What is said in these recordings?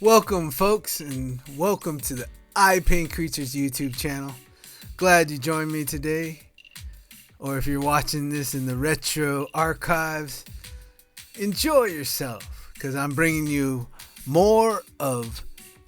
Welcome, folks, and welcome to the Ipaintcreatures YouTube channel. Glad you joined me today. Or if you're watching this in the retro archives, enjoy yourself, because I'm bringing you more of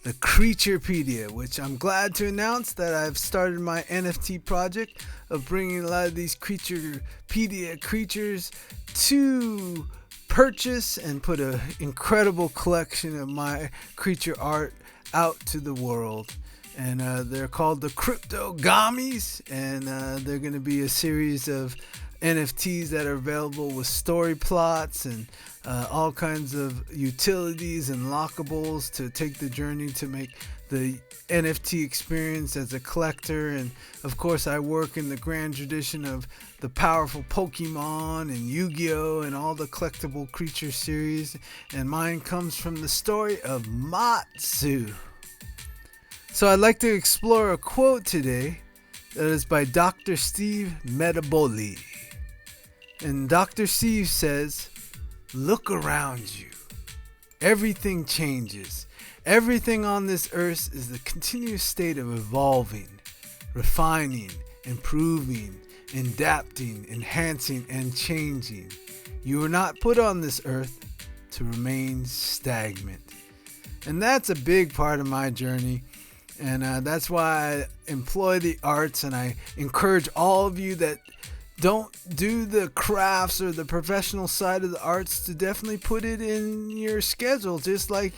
the creaturpedia, which I'm glad to announce that I've started my NFT project of bringing a lot of these creaturpedia creatures to purchase and put an incredible collection of my creature art out to the world. And they're called the cryptogamis, and they're going to be a series of NFTs that are available with story plots and all kinds of utilities and lockables to take the journey to make the NFT experience as a collector. And of course, I work in the grand tradition of the powerful Pokemon and Yu-Gi-Oh! And all the collectible creature series, and mine comes from the story of Tatsu. So I'd like to explore a quote today that is by Dr. Steve Mataboli. And Dr. Steve says, "Look around you. Everything changes. Everything on this earth is the continuous state of evolving, refining, improving, adapting, enhancing, and changing. You were not put on this earth to remain stagnant." And that's a big part of my journey. And that's why I employ the arts, and I encourage all of you that don't do the crafts or the professional side of the arts to definitely put it in your schedule. Just like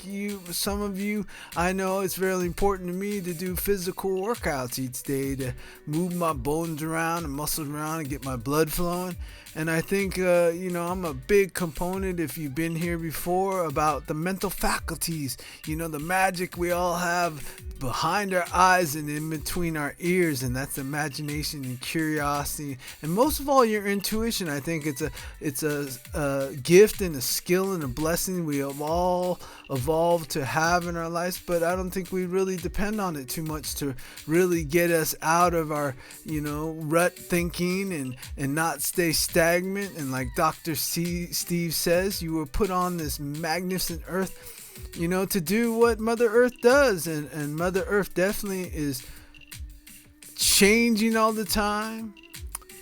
some of you, I know it's really important to me to do physical workouts each day to move my bones around and muscles around and get my blood flowing. And I think, I'm a big component, if you've been here before, about the mental faculties, the magic we all have behind our eyes and in between our ears, and that's imagination and curiosity, and most of all your intuition. I think it's a gift and a skill and a blessing we have all evolved to have in our lives, but I don't think we really depend on it too much to really get us out of our rut thinking and not stay stagnant. And like Dr. Steve says, you were put on this magnificent earth to do what Mother Earth does, and Mother Earth definitely is changing all the time,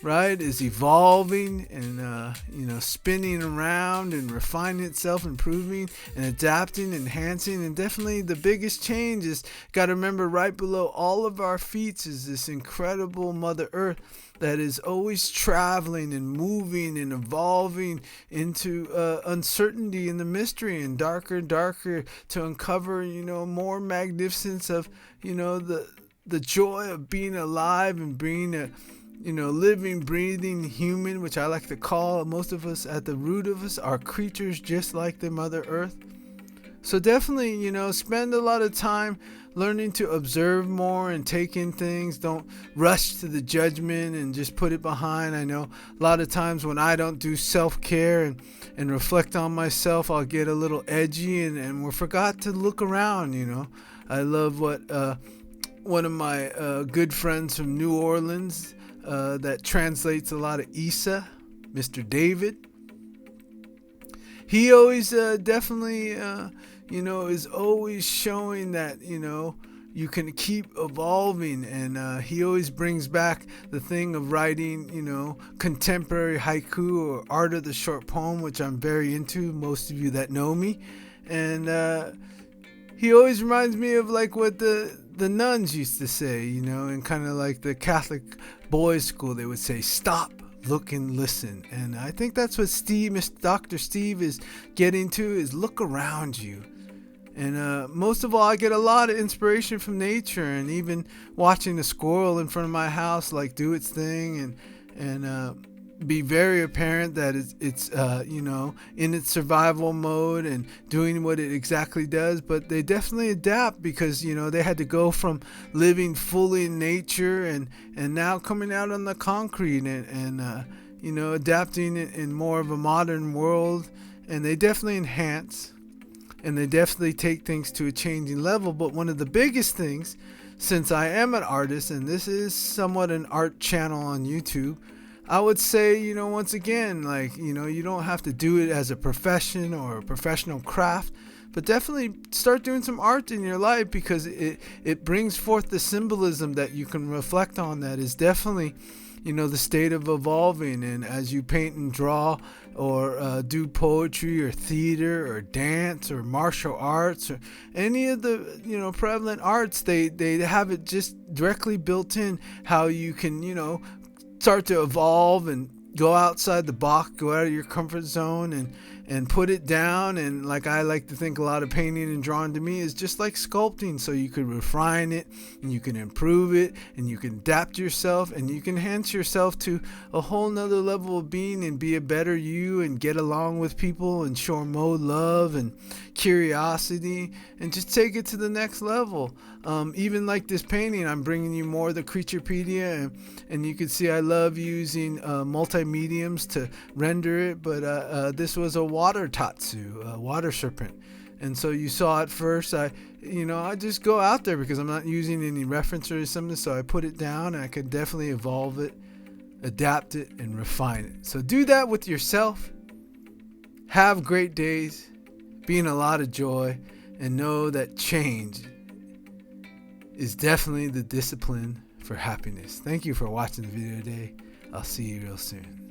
right? Is evolving and spinning around and refining itself, improving and adapting, enhancing. And definitely the biggest change is, got to remember, right below all of our feet is this incredible Mother Earth that is always traveling and moving and evolving into uncertainty and the mystery, and darker and darker, to uncover more magnificence of the joy of being alive and being a living, breathing human, which I like to call most of us, at the root of us, are creatures just like the Mother Earth. So definitely, spend a lot of time learning to observe more and take in things. Don't rush to the judgment and just put it behind. I know a lot of times when I don't do self-care and reflect on myself, I'll get a little edgy and we forgot to look around. I love what one of my good friends from New Orleans, that translates a lot of Isa, Mr. David. He always definitely, is always showing that, you can keep evolving. And he always brings back the thing of writing, contemporary haiku or art of the short poem, which I'm very into, most of you that know me. And he always reminds me of like what the nuns used to say, and kind of like the Catholic boys' school, they would say, "Stop, look, and listen." And I think that's what Dr. Steve is getting to, is look around you. And most of all, I get a lot of inspiration from nature, and even watching a squirrel in front of my house like do its thing and be very apparent that it's in its survival mode and doing what it exactly does. But they definitely adapt, because they had to go from living fully in nature and now coming out on the concrete and adapting in more of a modern world. And they definitely enhance, and they definitely take things to a changing level. But one of the biggest things, since I am an artist, and this is somewhat an art channel on YouTube, I would say, once again, like, you don't have to do it as a profession or a professional craft, but definitely start doing some art in your life, because it brings forth the symbolism that you can reflect on, that is definitely, the state of evolving. And as you paint and draw, or do poetry or theater or dance or martial arts or any of the prevalent arts, they have it just directly built in how you can start to evolve and go outside the box, go out of your comfort zone, and put it down. And like I like to think, a lot of painting and drawing to me is just like sculpting, so you could refine it and you can improve it and you can adapt yourself and you can enhance yourself to a whole nother level of being and be a better you and get along with people and show more love and curiosity and just take it to the next level. Even like this painting, I'm bringing you more of the creaturpedia, and you can see I love using multi-mediums to render it, but this was a water Tatsu, a water serpent. And so you saw it first. I just go out there because I'm not using any reference or something, so I put it down and I can definitely evolve it, adapt it, and refine it. So do that with yourself. Have great days, be in a lot of joy, and know that change is definitely the discipline for happiness. Thank you for watching the video today. I'll see you real soon.